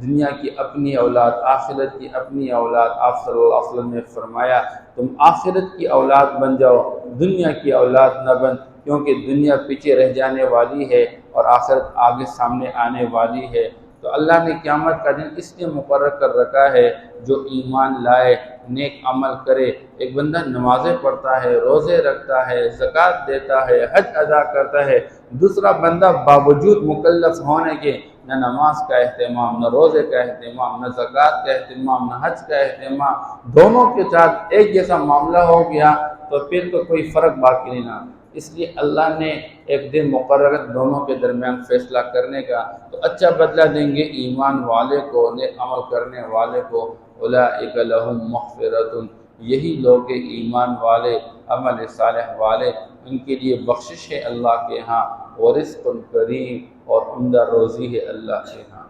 دنیا کی اپنی اولاد، آخرت کی اپنی اولاد۔ آپ صلی اللہ علیہ وسلم نے فرمایا تم آخرت کی اولاد بن جاؤ، دنیا کی اولاد نہ بن، کیونکہ دنیا پیچھے رہ جانے والی ہے اور آخرت آگے سامنے آنے والی ہے۔ تو اللہ نے قیامت کا دن اس لیے مقرر کر رکھا ہے جو ایمان لائے، نیک عمل کرے۔ ایک بندہ نمازیں پڑھتا ہے، روزے رکھتا ہے، زکوٰۃ دیتا ہے، حج ادا کرتا ہے، دوسرا بندہ باوجود مکلف ہونے کے نہ نماز کا اہتمام، نہ روزے کا اہتمام، نہ زکوٰۃ کا اہتمام، نہ حج کا اہتمام، دونوں کے ساتھ ایک جیسا معاملہ ہو گیا تو پھر تو کوئی فرق باقی نہیں رہا۔ اس لیے اللہ نے ایک دن مقرر دونوں کے درمیان فیصلہ کرنے کا، تو اچھا بدلہ دیں گے ایمان والے کو، نیک عمل کرنے والے کو۔ اولئک لہم مغفرۃ، یہی لوگ ایمان والے، عمل صالح والے، ان کے لیے بخشش ہے اللہ کے ہاں، ورزق کریم، اور عمدہ روزی ہے اللہ کے ہاں۔